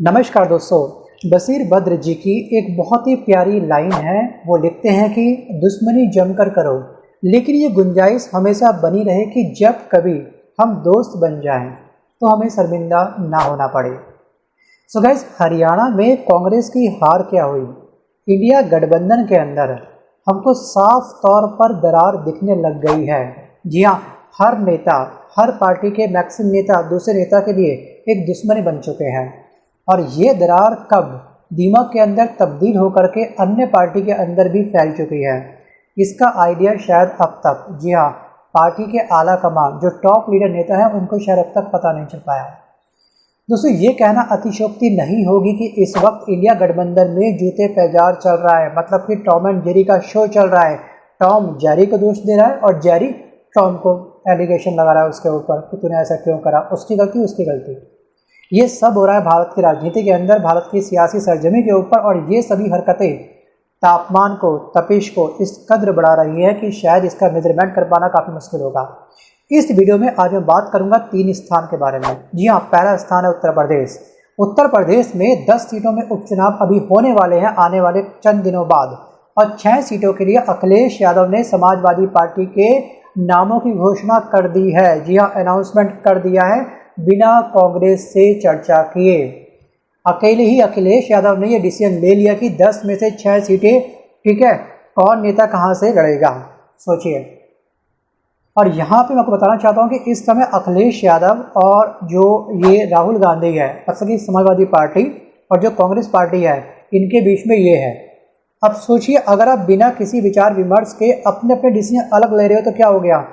नमस्कार दोस्तों, बशीर बद्र जी की एक बहुत ही प्यारी लाइन है। वो लिखते हैं कि दुश्मनी जमकर करो, लेकिन ये गुंजाइश हमेशा बनी रहे कि जब कभी हम दोस्त बन जाएं तो हमें शर्मिंदा ना होना पड़े। सो गाइस, हरियाणा में कांग्रेस की हार क्या हुई? इंडिया गठबंधन के अंदर हमको साफ तौर पर दरार दिखने लग गई है। जी हाँ, हर नेता, हर पार्टी के मैक्सिमम नेता दूसरे नेता के लिए एक दुश्मनी बन चुके हैं। और ये दरार कब दीमक के अंदर तब्दील होकर के अन्य पार्टी के अंदर भी फैल चुकी है, इसका आइडिया शायद अब तक, जी हाँ, पार्टी के आला कमान जो टॉप लीडर नेता हैं उनको शायद अब तक पता नहीं चल पाया। दोस्तों, ये कहना अतिशयोक्ति नहीं होगी कि इस वक्त इंडिया गठबंधन में जूते पैजार चल रहा है, मतलब कि टॉम एंड जेरी का शो चल रहा है। टॉम जेरी को दोष दे रहा है और जेरी टॉम को एलिगेशन लगा रहा है उसके ऊपर कि तूने ऐसा क्यों करा, उसकी गलती उसकी गलती। ये सब हो रहा है भारत की राजनीति के अंदर, भारत की सियासी सरजमी के ऊपर, और ये सभी हरकतें तापमान को, तपिश को इस कद्र बढ़ा रही है कि शायद इसका मेजरमेंट कर पाना काफ़ी मुश्किल होगा। इस वीडियो में आज मैं बात करूंगा 3 स्थान के बारे में। जी हाँ, पहला स्थान है उत्तर प्रदेश। उत्तर प्रदेश में 10 सीटों में उपचुनाव अभी होने वाले हैं आने वाले चंद दिनों बाद, और 6 सीटों के लिए अखिलेश यादव ने समाजवादी पार्टी के नामों की घोषणा कर दी है। जी हाँ, अनाउंसमेंट कर दिया है बिना कांग्रेस से चर्चा किए। अकेले ही अखिलेश यादव ने यह डिसीजन ले लिया कि 10 में से 6 सीटें, ठीक है, कौन नेता कहां से लड़ेगा, सोचिए। और यहाँ पे मैं आपको बताना चाहता हूँ कि इस समय अखिलेश यादव और जो ये राहुल गांधी है, मतलब कि समाजवादी पार्टी, और जो कांग्रेस पार्टी है, इनके बीच में ये है। अब सोचिए, अगर आप बिना किसी विचार विमर्श के अपने अपने डिसीजन अलग ले रहे हो तो क्या हो गया?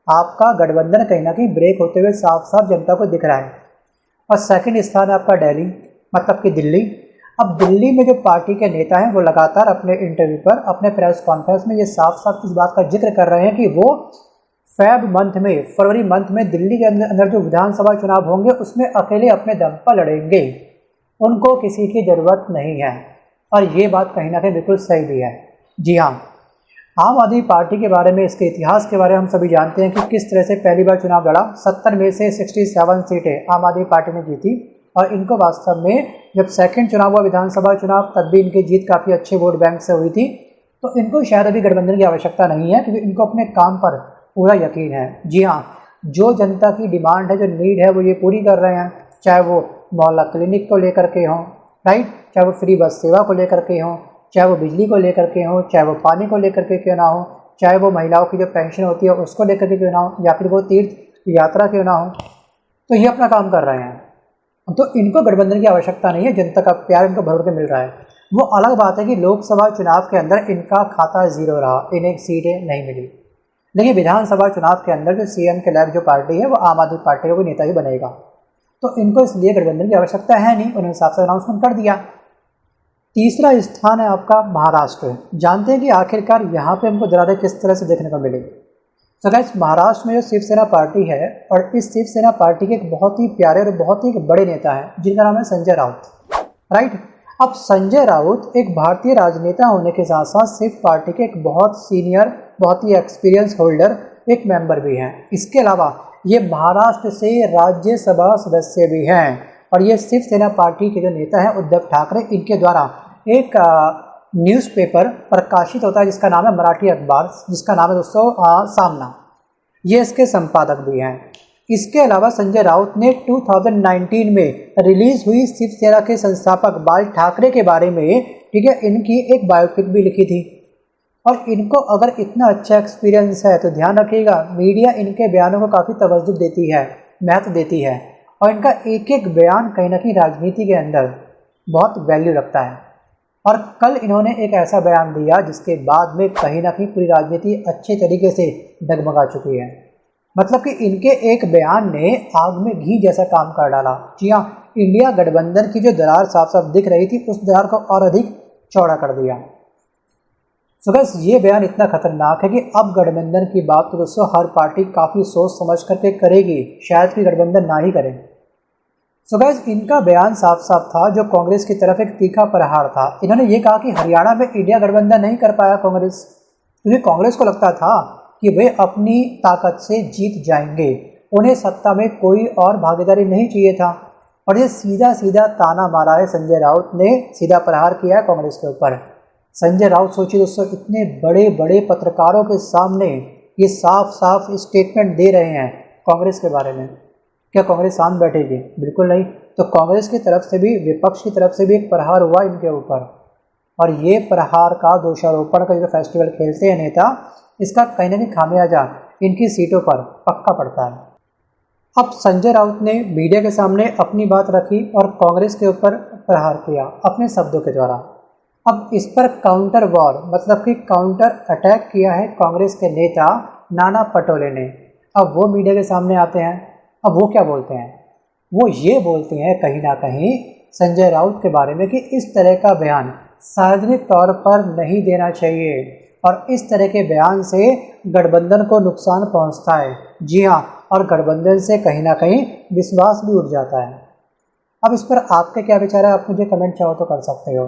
आपका गठबंधन कहीं ना कहीं ब्रेक होते हुए साफ साफ जनता को दिख रहा है। और सेकंड स्थान है आपका दिल्ली, मतलब कि दिल्ली। अब दिल्ली में जो पार्टी के नेता हैं वो लगातार अपने इंटरव्यू पर, अपने प्रेस कॉन्फ्रेंस में ये साफ साफ इस बात का जिक्र कर रहे हैं कि वो फरवरी मंथ में दिल्ली के अंदर जो विधानसभा चुनाव होंगे उसमें अकेले अपने दम पर लड़ेंगे, उनको किसी की ज़रूरत नहीं है। और ये बात कहीं ना कहीं बिल्कुल सही भी है। जी हाँ, आम आदमी पार्टी के बारे में, इसके इतिहास के बारे में हम सभी जानते हैं कि किस तरह से पहली बार चुनाव लड़ा। 70 में से 67 सीटें आम आदमी पार्टी ने जीती, और इनको वास्तव में जब सेकंड चुनाव हुआ विधानसभा चुनाव, तब भी इनकी जीत काफ़ी अच्छे वोट बैंक से हुई थी। तो इनको शायद अभी गठबंधन की आवश्यकता नहीं है, क्योंकि इनको अपने काम पर पूरा यकीन है। जी हाँ, जो जनता की डिमांड है, जो नीड है, वो ये पूरी कर रहे हैं, चाहे वो मोहल्ला क्लिनिक को लेकर के हों, राइट, चाहे वो फ्री बस सेवा को लेकर के हों, चाहे वो बिजली को लेकर के हो, चाहे वो पानी को लेकर के क्यों ना हो, चाहे वो महिलाओं की जो पेंशन होती है उसको लेकर के क्यों ना हो, या फिर वो तीर्थ यात्रा क्यों ना हो, तो ये अपना काम कर रहे हैं। तो इनको गठबंधन की आवश्यकता नहीं है, जनता का प्यार इनको भर के मिल रहा है। वो अलग बात है कि लोकसभा चुनाव के अंदर इनका खाता जीरो रहा, इन्हें सीटें नहीं मिली। लेकिन विधानसभा चुनाव के अंदर जो सीएम के लायक जो पार्टी है वो आम आदमी पार्टी का कोई नेता ही बनेगा, तो इनको इसलिए गठबंधन की आवश्यकता है नहीं, उन्होंने हिसाब से अनाउंसमेंट कर दिया। तीसरा स्थान है आपका महाराष्ट्र। जानते हैं कि आखिरकार यहाँ पे हमको दरारें किस तरह से देखने को मिलेगी। सो गाइस, महाराष्ट्र में जो शिवसेना पार्टी है, और इस शिवसेना पार्टी के एक बहुत ही प्यारे और बहुत ही बड़े नेता हैं जिनका नाम है संजय राउत, राइट। अब संजय राउत एक भारतीय राजनेता होने के साथ साथ सिर्फ पार्टी के एक बहुत सीनियर, बहुत ही एक्सपीरियंस होल्डर एक मेंबर भी हैं। इसके अलावा ये महाराष्ट्र से राज्यसभा सदस्य भी हैं, और ये शिवसेना पार्टी के जो नेता हैं उद्धव ठाकरे, इनके द्वारा एक न्यूज़पेपर प्रकाशित होता है जिसका नाम है मराठी अखबार, जिसका नाम है दोस्तों सामना। ये इसके संपादक भी हैं। इसके अलावा संजय राउत ने 2019 में रिलीज हुई शिवसेना के संस्थापक बाल ठाकरे के बारे में, ठीक है, इनकी एक बायोपिक भी लिखी थी। और इनको अगर इतना अच्छा एक्सपीरियंस है तो ध्यान रखिएगा, मीडिया इनके बयानों को काफ़ी तवज्जो देती है, महत्व देती है, और इनका एक एक बयान कहीं ना कहीं राजनीति के अंदर बहुत वैल्यू रखता है। और कल इन्होंने एक ऐसा बयान दिया जिसके बाद में कहीं ना कहीं पूरी राजनीति अच्छे तरीके से डगमगा चुकी है। मतलब कि इनके एक बयान ने आग में घी जैसा काम कर डाला। जी हाँ, इंडिया गठबंधन की जो दरार साफ साफ दिख रही थी, उस दरार को और अधिक चौड़ा कर दिया। सो बस ये बयान इतना खतरनाक है कि अब गठबंधन की बात तो दोस्तों हर पार्टी काफ़ी सोच समझ करके करेगी, शायद कि गठबंधन ना ही करे। सो गाइस, इनका बयान साफ साफ था, जो कांग्रेस की तरफ एक तीखा प्रहार था। इन्होंने ये कहा कि हरियाणा में इंडिया गठबंधन नहीं कर पाया कांग्रेस, क्योंकि कांग्रेस को लगता था कि वे अपनी ताकत से जीत जाएंगे, उन्हें सत्ता में कोई और भागीदारी नहीं चाहिए था। और ये सीधा सीधा ताना मारा है संजय राउत ने, सीधा प्रहार किया है कांग्रेस के ऊपर। संजय राउत सोचिए दोस्तों, इतने बड़े बड़े पत्रकारों के सामने ये साफ साफ स्टेटमेंट दे रहे हैं कांग्रेस के बारे में। क्या कांग्रेस शांत बैठेगी? बिल्कुल नहीं। तो कांग्रेस की तरफ से भी, विपक्ष की तरफ से भी एक प्रहार हुआ इनके ऊपर, और ये प्रहार का, दोषारोपण का जो फेस्टिवल खेलते हैं नेता, इसका कहीं ना कहीं खामियाजा इनकी सीटों पर पक्का पड़ता है। अब संजय राउत ने मीडिया के सामने अपनी बात रखी और कांग्रेस के ऊपर प्रहार किया अपने शब्दों के द्वारा। अब इस पर काउंटर वॉर, मतलब कि काउंटर अटैक किया है कांग्रेस के नेता नाना पटोले ने। अब वो मीडिया के सामने आते हैं। अब वो क्या बोलते हैं? वो ये बोलते हैं कहीं ना कहीं संजय राउत के बारे में कि इस तरह का बयान सार्वजनिक तौर पर नहीं देना चाहिए, और इस तरह के बयान से गठबंधन को नुकसान पहुंचता है। जी हाँ, और गठबंधन से कहीं ना कहीं विश्वास भी उठ जाता है। अब इस पर आपके क्या विचार है? आप मुझे कमेंट चाहो तो कर सकते हो।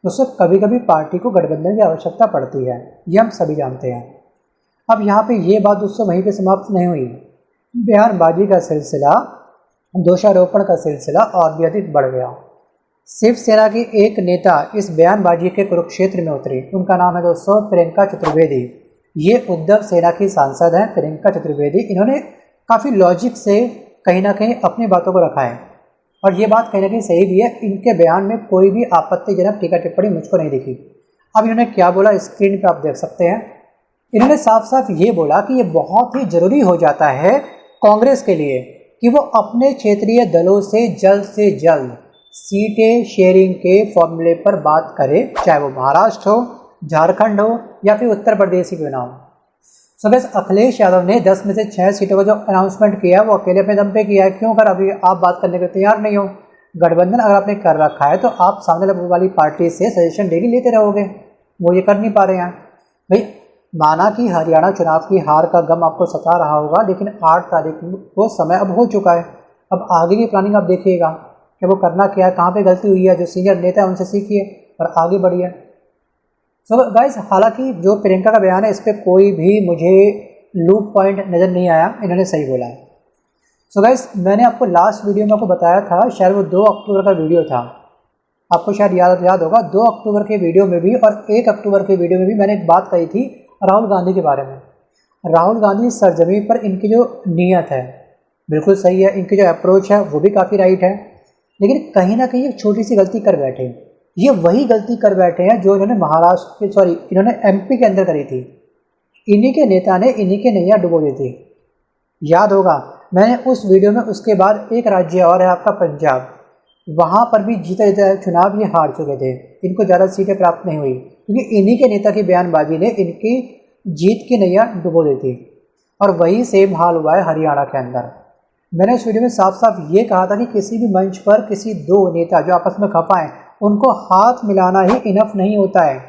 दोस्तों, कभी कभी पार्टी को गठबंधन की आवश्यकता पड़ती है, ये हम सभी जानते हैं। अब यहाँ पे ये बात दोस्तों वहीं पे समाप्त नहीं हुई। बयानबाजी का सिलसिला, दोषारोपण का सिलसिला और भी अधिक बढ़ गया। शिवसेना की एक नेता इस बयानबाजी के कुरुक्षेत्र में उतरी। उनका नाम है दोस्तों प्रियंका चतुर्वेदी। ये उद्धव सेना की सांसद हैं प्रियंका चतुर्वेदी। इन्होंने काफ़ी लॉजिक से कहीं ना कहीं अपनी बातों को रखा है, और ये बात कहीं ना कहीं सही भी है। इनके बयान में कोई भी आपत्तिजनक टीका टिप्पणी मुझको नहीं दिखी। अब इन्होंने क्या बोला स्क्रीन पे आप देख सकते हैं। इन्होंने साफ साफ ये बोला कि ये बहुत ही ज़रूरी हो जाता है कांग्रेस के लिए कि वो अपने क्षेत्रीय दलों से जल्द सीटें शेयरिंग के फॉर्मूले पर बात करे, चाहे वो महाराष्ट्र हो, झारखंड हो या फिर उत्तर प्रदेश ही क्यों ना हो। सो बस अखिलेश यादव ने 10 में से 6 सीटों का जो अनाउंसमेंट किया है वो अकेले अपने दम पे किया है। क्यों? कर अभी आप बात करने के तैयार नहीं हो। गठबंधन अगर आपने कर रखा है तो आप सामने वाली पार्टी से सजेशन डेली लेते रहोगे, वो ये कर नहीं पा रहे हैं। भाई माना कि हरियाणा चुनाव की हार का गम आपको सता रहा होगा, लेकिन 8 तारीख को समय अब हो चुका है। अब आगे की प्लानिंग आप देखिएगा कि वो करना क्या है, कहाँ पे गलती हुई है। जो सीनियर नेता है उनसे सीखिए और आगे बढ़िए। सो गाइस, हालांकि जो प्रियंका का बयान है इस पर कोई भी मुझे लूप पॉइंट नज़र नहीं आया, इन्होंने सही बोला है। सो गाइस, मैंने आपको लास्ट वीडियो में आपको बताया था, शायद वो 2 अक्टूबर का वीडियो था, आपको शायद याद होगा। 2 अक्टूबर के वीडियो में भी और 1 अक्टूबर के वीडियो में भी मैंने एक बात कही थी राहुल गांधी के बारे में। राहुल गांधी सरजमीन पर इनकी जो नीयत है बिल्कुल सही है, इनकी जो अप्रोच है वो भी काफ़ी राइट है, लेकिन कहीं ना कहीं एक छोटी सी गलती कर बैठे। ये वही गलती कर बैठे हैं जो इन्होंने एमपी के अंदर करी थी। इन्हीं के नेता ने इन्हीं के नैया डुबो दी थी। याद होगा मैंने उस वीडियो में, उसके बाद एक राज्य और है आपका पंजाब, वहाँ पर भी जीता चुनाव ये हार चुके थे, इनको ज़्यादा सीटें प्राप्त नहीं हुई क्योंकि इन्हीं के नेता की बयानबाजी ने इनकी जीत की नैया डुबो दी थी। और वही सेम हाल हुआ है हरियाणा के अंदर। मैंने उस वीडियो में साफ साफ ये कहा था कि किसी भी मंच पर किसी 2 नेता जो आपस में खपाएं, उनको हाथ मिलाना ही इनफ नहीं होता है।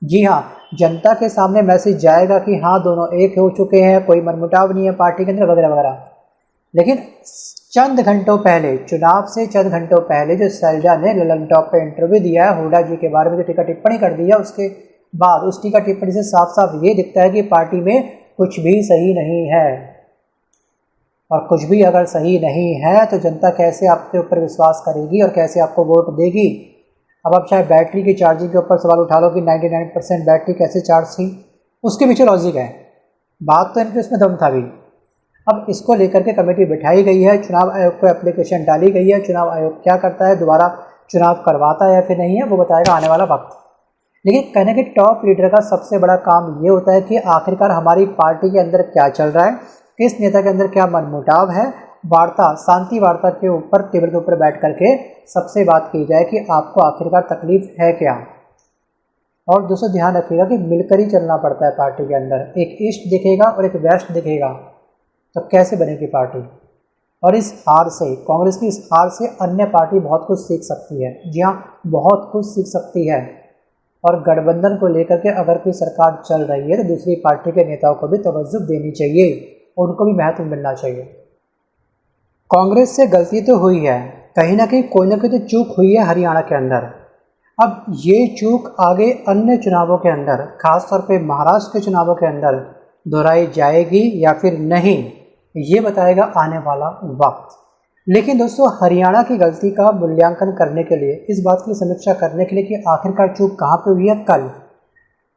जी हाँ, जनता के सामने मैसेज जाएगा कि हाँ दोनों एक हो चुके हैं, कोई मनमुटाव नहीं है पार्टी के अंदर वगैरह वगैरह, लेकिन चंद घंटों पहले, चुनाव से चंद घंटों पहले जो शैलजा ने ललन टॉप पे इंटरव्यू दिया है हुड्डा जी के बारे में, जो टीका टिप्पणी कर दी है, उसके बाद उस टीका टिप्पणी से साफ साफ ये दिखता है कि पार्टी में कुछ भी सही नहीं है। और कुछ भी अगर सही नहीं है तो जनता कैसे आपके ऊपर विश्वास करेगी और कैसे आपको वोट देगी। अब आप चाहे बैटरी की चार्जिंग के ऊपर सवाल उठा लो कि 99% बैटरी कैसे चार्ज थी, उसके पीछे लॉजिक है, बात तो इनके उसमें दम था भी। अब इसको लेकर के कमेटी बिठाई गई है, चुनाव आयोग को एप्लीकेशन डाली गई है। चुनाव आयोग क्या करता है, दोबारा चुनाव करवाता है या फिर नहीं है, वो बताएगा आने वाला वक्त। लेकिन कहने के टॉप लीडर का सबसे बड़ा काम ये होता है कि आखिरकार हमारी पार्टी के अंदर क्या चल रहा है, किस नेता के अंदर क्या मनमुटाव है। वार्ता, शांति वार्ता के ऊपर, टेबल के ऊपर बैठ करके सबसे बात की जाए कि आपको आखिरकार तकलीफ है क्या। और दोस्तों ध्यान रखिएगा कि मिलकर ही चलना पड़ता है पार्टी के अंदर। एक ईस्ट दिखेगा और एक वेस्ट दिखेगा तो कैसे बनेगी पार्टी। और इस हार से, कांग्रेस की इस हार से अन्य पार्टी बहुत कुछ सीख सकती है। जी हाँ, बहुत कुछ सीख सकती है। और गठबंधन को लेकर के अगर कोई सरकार चल रही है तो दूसरी पार्टी के नेताओं को भी तवज्जो देनी चाहिए, उनको भी महत्व मिलना चाहिए। कांग्रेस से गलती तो हुई है, कहीं ना कहीं कोई ना कोई तो चूक हुई है हरियाणा के अंदर। अब ये चूक आगे अन्य चुनावों के अंदर, खासतौर पे महाराष्ट्र के चुनावों के अंदर दोहराई जाएगी या फिर नहीं, ये बताएगा आने वाला वक्त। लेकिन दोस्तों हरियाणा की गलती का मूल्यांकन करने के लिए, इस बात की समीक्षा करने के लिए कि आखिरकार चूक कहाँ पे हुई है, कल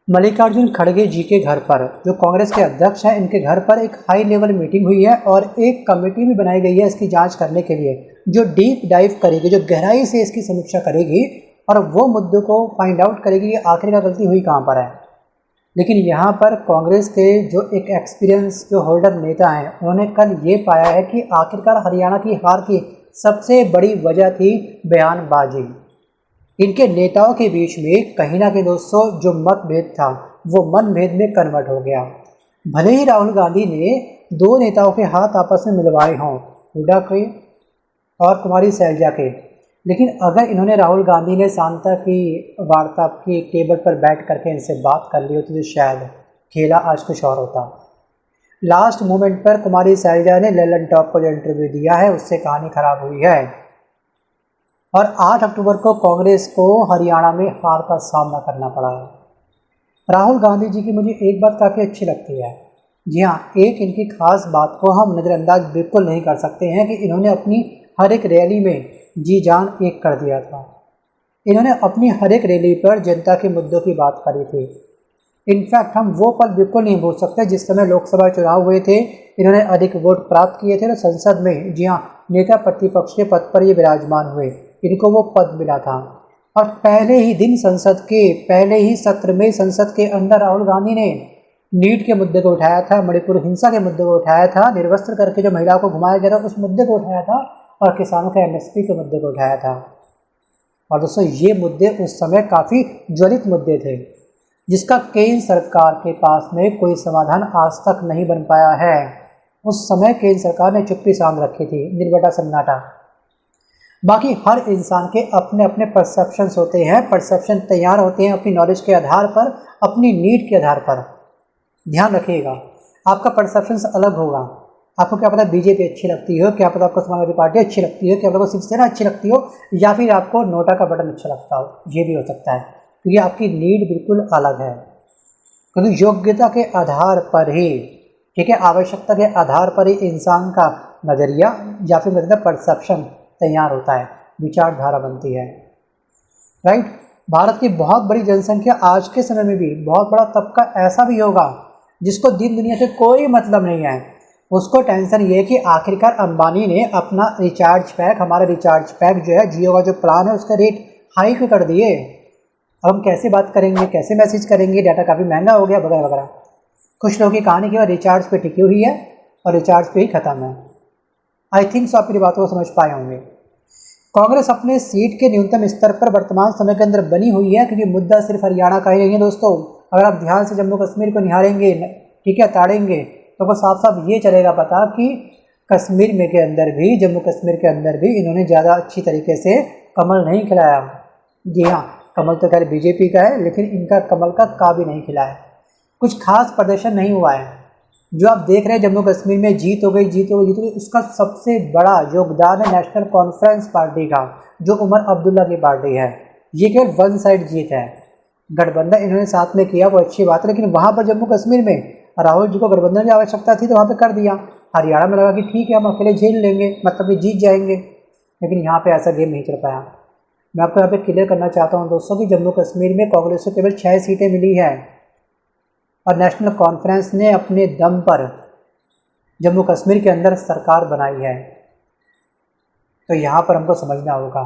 मल्लिकार्जुन खड़गे जी के घर पर, जो कांग्रेस के अध्यक्ष हैं, इनके घर पर एक हाई लेवल मीटिंग हुई है और एक कमेटी भी बनाई गई है इसकी जांच करने के लिए, जो डीप डाइव करेगी, जो गहराई से इसकी समीक्षा करेगी और वो मुद्दों को फाइंड आउट करेगी कि आखिरकार गलती हुई कहाँ पर है। लेकिन यहाँ पर कांग्रेस के जो एक एक्सपीरियंस जो होल्डर नेता हैं, उन्होंने कल ये पाया है कि आखिरकार हरियाणा की हार की सबसे बड़ी वजह थी बयानबाजी। इनके नेताओं के बीच में कहीं ना कहीं दोस्तों जो मतभेद था वो मनभेद में कन्वर्ट हो गया। भले ही राहुल गांधी ने दो नेताओं के हाथ आपस में मिलवाए हों, हुड्डा के और कुमारी सैलजा के, लेकिन अगर इन्होंने राहुल गांधी ने शांता की वार्ता की टेबल पर बैठ करके इनसे बात कर ली होती तो शायद खेला आज कुछ और होता। लास्ट मोमेंट पर कुमारी सैलजा ने ललन टॉप को जो इंटरव्यू दिया है उससे कहानी खराब हुई है और 8 अक्टूबर को कांग्रेस को हरियाणा में हार का सामना करना पड़ा है। राहुल गांधी जी की मुझे एक बात काफ़ी अच्छी लगती है। जी हाँ, एक इनकी खास बात को हम नज़रअंदाज बिल्कुल नहीं कर सकते हैं कि इन्होंने अपनी हर एक रैली में जी जान एक कर दिया था। इन्होंने अपनी हर एक रैली पर जनता के मुद्दों की बात करी थी। इनफैक्ट हम वो पल बिल्कुल नहीं भूल सकते जिस समय लोकसभा चुनाव हुए थे, इन्होंने अधिक वोट प्राप्त किए थे और संसद में, जी हाँ, नेता प्रतिपक्ष के पद पर ये विराजमान हुए, इनको वो पद मिला था। और पहले ही दिन संसद के पहले ही सत्र में संसद के अंदर राहुल गांधी ने नीट के मुद्दे को उठाया था, मणिपुर हिंसा के मुद्दे को उठाया था, निर्वस्त्र करके जो महिलाओं को घुमाया जा रहा उस मुद्दे को उठाया था और किसानों के एमएसपी के मुद्दे को उठाया था। और दोस्तों ये मुद्दे उस समय काफ़ी ज्वलित मुद्दे थे जिसका केंद्र सरकार के पास में कोई समाधान आज तक नहीं बन पाया है। उस समय केंद्र सरकार ने चुप्पी साध रखी थी, निर्बटा सन्नाटा। बाकी हर इंसान के अपने अपने परसेप्शंस होते हैं, परसेप्शन तैयार होते हैं अपनी नॉलेज के आधार पर, अपनी नीड के आधार पर। ध्यान रखिएगा, आपका परसेप्शंस अलग होगा। आपको क्या पता बीजेपी अच्छी लगती हो, क्या पता आपको समाजवादी पार्टी अच्छी लगती हो, क्या पता आपको शिवसेना अच्छी लगती हो, या फिर आपको नोटा का बटन अच्छा लगता हो, ये भी हो सकता है, क्योंकि आपकी नीड बिल्कुल अलग है। क्योंकि योग्यता के आधार पर ही, ठीक है, आवश्यकता के आधार पर ही इंसान का नज़रिया या फिर मतलब परसेप्शन तैयार होता है, विचारधारा बनती है, राइट। भारत की बहुत बड़ी जनसंख्या आज के समय में भी बहुत बड़ा तबका ऐसा भी होगा जिसको दिन दुनिया से कोई मतलब नहीं है। उसको टेंशन ये है कि आखिरकार अंबानी ने अपना रिचार्ज पैक, हमारा रिचार्ज पैक जो है, जियो का जो प्लान है, उसका रेट हाई क्यों कर दिए। अब हम कैसे बात करेंगे, कैसे मैसेज करेंगे, डाटा काफ़ी महंगा हो गया वगैरह वगैरह। कुछ लोगों की कहानी केवल रिचार्ज पे टिकी हुई है और रिचार्ज पे ही ख़त्म है। आई थिंक सो आप मेरी बातों को समझ पाए होंगे। कांग्रेस अपने सीट के न्यूनतम स्तर पर वर्तमान समय के अंदर बनी हुई है, क्योंकि मुद्दा सिर्फ हरियाणा का ही नहीं है दोस्तों। अगर आप ध्यान से जम्मू कश्मीर को निहारेंगे, ठीक है, ताड़ेंगे, तो आपको साफ साफ ये चलेगा पता कि कश्मीर में के अंदर भी, जम्मू कश्मीर के अंदर भी इन्होंने ज़्यादा अच्छी तरीके से कमल नहीं खिलाया। जी हाँ, कमल तो खैर बीजेपी का है, लेकिन इनका कमल का भी नहीं खिलाया। कुछ खास प्रदर्शन नहीं हुआ है। जो आप देख रहे हैं जम्मू कश्मीर में जीत हो गई, उसका सबसे बड़ा योगदान है नेशनल कॉन्फ्रेंस पार्टी का, जो उमर अब्दुल्ला की पार्टी है। ये केवल वन साइड जीत है। गठबंधन इन्होंने साथ में किया, वो अच्छी बात है, लेकिन वहाँ पर जम्मू कश्मीर में राहुल जी को गठबंधन की आवश्यकता थी तो वहाँ पे कर दिया। हरियाणा में लगा कि ठीक है हम अकेले झेल लेंगे, मतलब कि जीत जाएंगे, लेकिन यहाँ पे ऐसा गेम नहीं चल पाया। मैं आपको यहाँ पे क्लियर करना चाहता हूँ दोस्तों कि जम्मू कश्मीर में कांग्रेस को केवल 6 सीटें मिली है और नेशनल कॉन्फ्रेंस ने अपने दम पर जम्मू कश्मीर के अंदर सरकार बनाई है। तो यहाँ पर हमको समझना होगा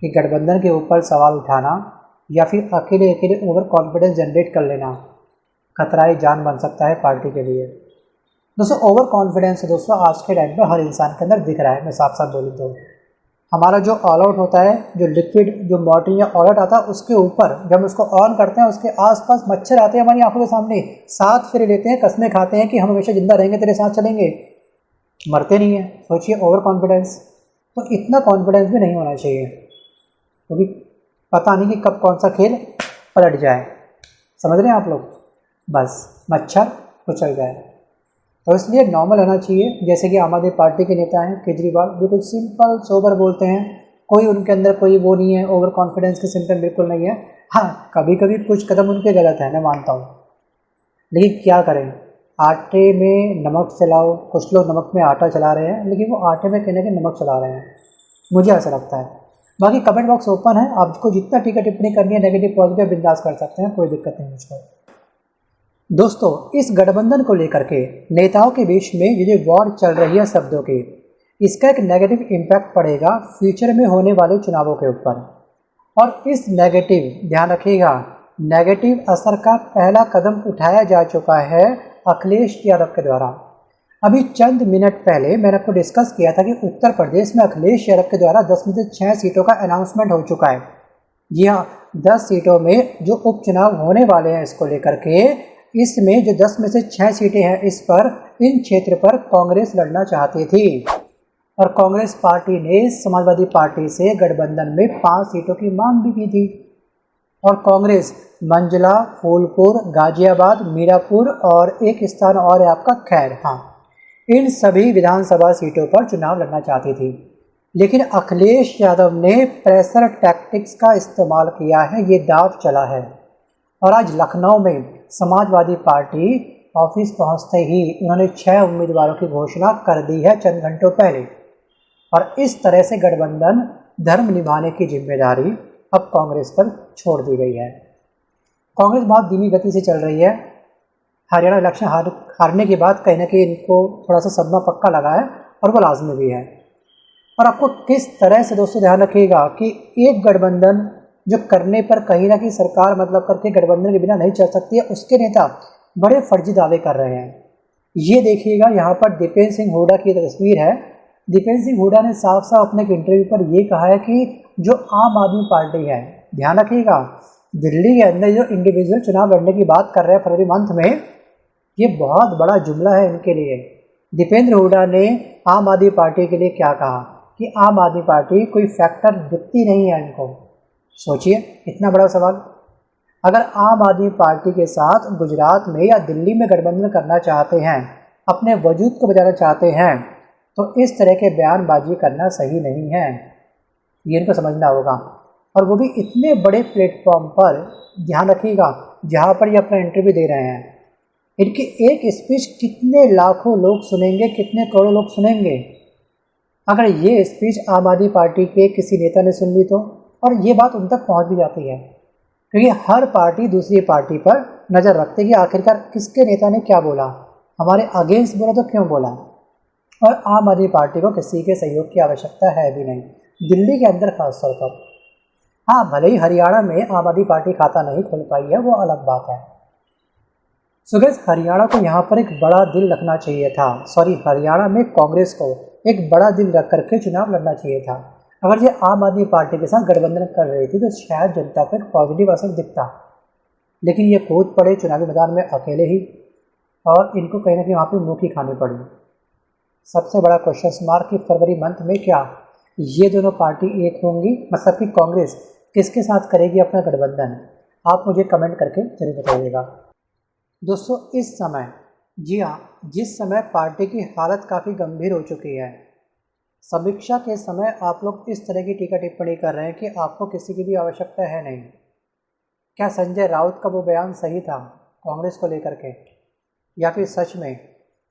कि गठबंधन के ऊपर सवाल उठाना या फिर अकेले ओवर कॉन्फिडेंस जनरेट कर लेना खतराए जान बन सकता है पार्टी के लिए। दोस्तों ओवर कॉन्फिडेंस दोस्तों आज के टाइम पर हर इंसान के अंदर दिख रहा है। मैं साफ साफ बोलूँ तो हमारा जो ऑल आउट होता है, जो लिक्विड जो मॉर्टिन या ऑल आउट आता है, उसके ऊपर जब हम उसको ऑन करते हैं उसके आसपास मच्छर आते हैं हमारी आंखों के सामने, साथ फेरे लेते हैं, कस्में खाते हैं कि हम हमेशा जिंदा रहेंगे, तेरे साथ चलेंगे, मरते नहीं हैं। सोचिए ओवर कॉन्फिडेंस। तो इतना कॉन्फिडेंस भी नहीं होना चाहिए, क्योंकि पता नहीं कि कब कौन सा खेल पलट जाए। समझ रहे हैं आप लोग, बस मच्छर कुचल जाए। तो इसलिए नॉर्मल रहना चाहिए। जैसे कि आम आदमी पार्टी के नेता हैं केजरीवाल, बिल्कुल सिंपल सोबर बोलते हैं, कोई उनके अंदर कोई वो नहीं है, ओवर कॉन्फिडेंस के सिम्टम बिल्कुल नहीं है। हाँ, कभी कभी कुछ कदम उनके गलत है, मैं मानता हूँ, लेकिन क्या करें, आटे में नमक चलाओ, कुछ लोग नमक में आटा चला रहे हैं, लेकिन वो आटे में कहीं ना कहीं नमक चला रहे हैं, मुझे ऐसा लगता है। बाकी कमेंट बॉक्स ओपन है, आपको जितना टीका टिप्पणी करनी है नेगेटिव पॉजिटिव बिंदास कर सकते हैं, कोई दिक्कत नहीं मुझको। दोस्तों, इस गठबंधन को लेकर के नेताओं के बीच में ये जो वॉर चल रही है शब्दों की, इसका एक नेगेटिव इम्पैक्ट पड़ेगा फ्यूचर में होने वाले चुनावों के ऊपर। और इस नेगेटिव, ध्यान रखिएगा, नेगेटिव असर का पहला कदम उठाया जा चुका है अखिलेश यादव के द्वारा। अभी चंद मिनट पहले मैंने आपको डिस्कस किया था कि उत्तर प्रदेश में अखिलेश यादव के द्वारा 10 में से 6 सीटों का अनाउंसमेंट हो चुका है। जी हाँ, 10 सीटों में जो उपचुनाव होने वाले हैं इसको लेकर के, इसमें जो 10 में से 6 सीटें हैं, इस पर इन क्षेत्र पर कांग्रेस लड़ना चाहती थी और कांग्रेस पार्टी ने समाजवादी पार्टी से गठबंधन में 5 सीटों की मांग भी की थी। और कांग्रेस मंझला, फूलपुर, गाजियाबाद, मीरापुर और एक स्थान और है आपका खैर, हाँ, इन सभी विधानसभा सीटों पर चुनाव लड़ना चाहती थी। लेकिन अखिलेश यादव ने प्रेशर टैक्टिक्स का इस्तेमाल किया है, ये दांव चला है। और आज लखनऊ में समाजवादी पार्टी ऑफिस पहुंचते ही उन्होंने 6 उम्मीदवारों की घोषणा कर दी है चंद घंटों पहले। और इस तरह से गठबंधन धर्म निभाने की जिम्मेदारी अब कांग्रेस पर छोड़ दी गई है। कांग्रेस बहुत धीमी गति से चल रही है। हरियाणा इलेक्शन हारने के बाद कहीं ना कहीं इनको थोड़ा सा सदमा पक्का लगा है और वो लाजमी भी है। और आपको किस तरह से दोस्तों ध्यान रखिएगा कि एक गठबंधन जो करने पर कहीं ना कहीं सरकार मतलब करके गठबंधन के बिना नहीं चल सकती है, उसके नेता बड़े फर्जी दावे कर रहे हैं। ये देखिएगा, यहाँ पर दीपेंद्र सिंह हुड्डा की तस्वीर है। दीपेंद्र सिंह हुड्डा ने साफ साफ अपने इंटरव्यू पर ये कहा है कि जो आम आदमी पार्टी है, ध्यान रखिएगा, दिल्ली के अंदर जो इंडिविजुअल चुनाव लड़ने की बात कर रहे हैं फरवरी मंथ में, ये बहुत बड़ा जुमला है इनके लिए। दीपेंद्र हुड्डा ने आम आदमी पार्टी के लिए क्या कहा कि आम आदमी पार्टी कोई फैक्टर दिखती नहीं है इनको। सोचिए, इतना बड़ा सवाल। अगर आम आदमी पार्टी के साथ गुजरात में या दिल्ली में गठबंधन करना चाहते हैं, अपने वजूद को बचाना चाहते हैं, तो इस तरह के बयानबाजी करना सही नहीं है, ये इनको समझना होगा। और वो भी इतने बड़े प्लेटफॉर्म पर, ध्यान रखिएगा, जहाँ पर ये अपना इंटरव्यू दे रहे हैं। इनकी एक स्पीच कितने लाखों लोग सुनेंगे, कितने करोड़ों लोग सुनेंगे। अगर ये स्पीच आम आदमी पार्टी के किसी नेता ने सुन ली तो, और ये बात उन तक पहुँच भी जाती है, क्योंकि हर पार्टी दूसरी पार्टी पर नज़र रखते हैं कि आखिरकार किसके नेता ने क्या बोला, हमारे अगेंस्ट बोला तो क्यों बोला। और आम आदमी पार्टी को किसी के सहयोग की आवश्यकता है भी नहीं, दिल्ली के अंदर खासतौर पर। हाँ, भले ही हरियाणा में आम आदमी पार्टी खाता नहीं खोल पाई है, वो अलग बात है। सो गाइस, हरियाणा को यहाँ पर एक बड़ा दिल रखना चाहिए था, हरियाणा में कांग्रेस को एक बड़ा दिल रख करके चुनाव लड़ना चाहिए था। अगर ये आम आदमी पार्टी के साथ गठबंधन कर रही थी तो शायद जनता को एक पॉजिटिव असर दिखता, लेकिन ये कूद पड़े चुनावी मैदान में अकेले ही, और इनको कहीं ना कहीं वहाँ पर मुँह की खानी पड़ी। सबसे बड़ा क्वेश्चन मार्क कि फरवरी मंथ में क्या ये दोनों पार्टी एक होंगी, मतलब कि कांग्रेस किसके साथ करेगी अपना गठबंधन, आप मुझे कमेंट करके जरूर बताइएगा। दोस्तों, इस समय, जी हाँ, जिस समय पार्टी की हालत काफ़ी गंभीर हो चुकी है, समीक्षा के समय आप लोग इस तरह की टीका टिप्पणी कर रहे हैं कि आपको किसी की भी आवश्यकता है नहीं। क्या संजय राउत का वो बयान सही था कांग्रेस को लेकर के, या फिर सच में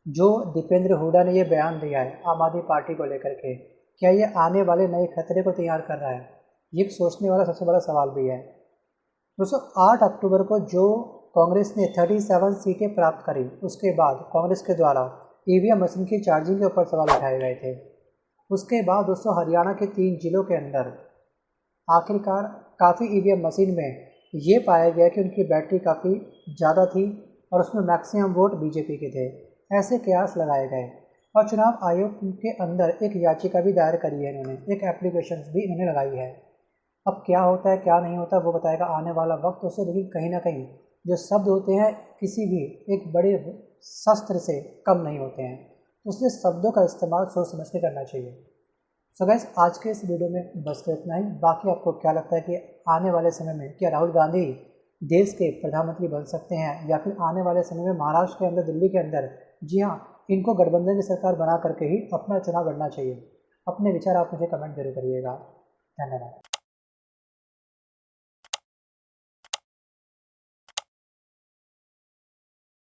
जो दीपेंद्र हुड्डा ने ये बयान दिया है आम आदमी पार्टी को लेकर के, क्या ये आने वाले नए खतरे को तैयार कर रहा है? ये सोचने वाला सबसे बड़ा सवाल भी है। दोस्तों, 8 अक्टूबर को जो कांग्रेस ने 37 सीटें प्राप्त करी, उसके बाद कांग्रेस के द्वारा ईवीएम मशीन की चार्जिंग के ऊपर सवाल उठाए गए थे। उसके बाद दोस्तों, हरियाणा के 3 जिलों के अंदर आखिरकार काफ़ी ईवीएम मशीन में ये पाया गया कि उनकी बैटरी काफ़ी ज़्यादा थी और उसमें मैक्सिमम वोट बीजेपी के थे। ऐसे कयास लगाए गए और चुनाव आयोग के अंदर एक याचिका भी दायर करी है इन्होंने, एक एप्लीकेशन भी इन्होंने लगाई है। अब क्या होता है क्या नहीं होता वो बताएगा आने वाला वक्त उससे, लेकिन कहीं ना कहीं जो शब्द होते हैं किसी भी एक बड़े शस्त्र से कम नहीं होते हैं, तो इसलिए शब्दों का इस्तेमाल सोच समझ के करना चाहिए। सो गाइस, आज के इस वीडियो में बस इतना ही। बाकी आपको क्या लगता है कि आने वाले समय में क्या राहुल गांधी देश के प्रधानमंत्री बन सकते हैं, या फिर आने वाले समय में महाराष्ट्र के अंदर, दिल्ली के अंदर, जी हाँ, इनको गठबंधन की सरकार बना करके ही अपना चुनाव लड़ना चाहिए? अपने विचार आप मुझे कमेंट जरूर करिएगा। धन्यवाद।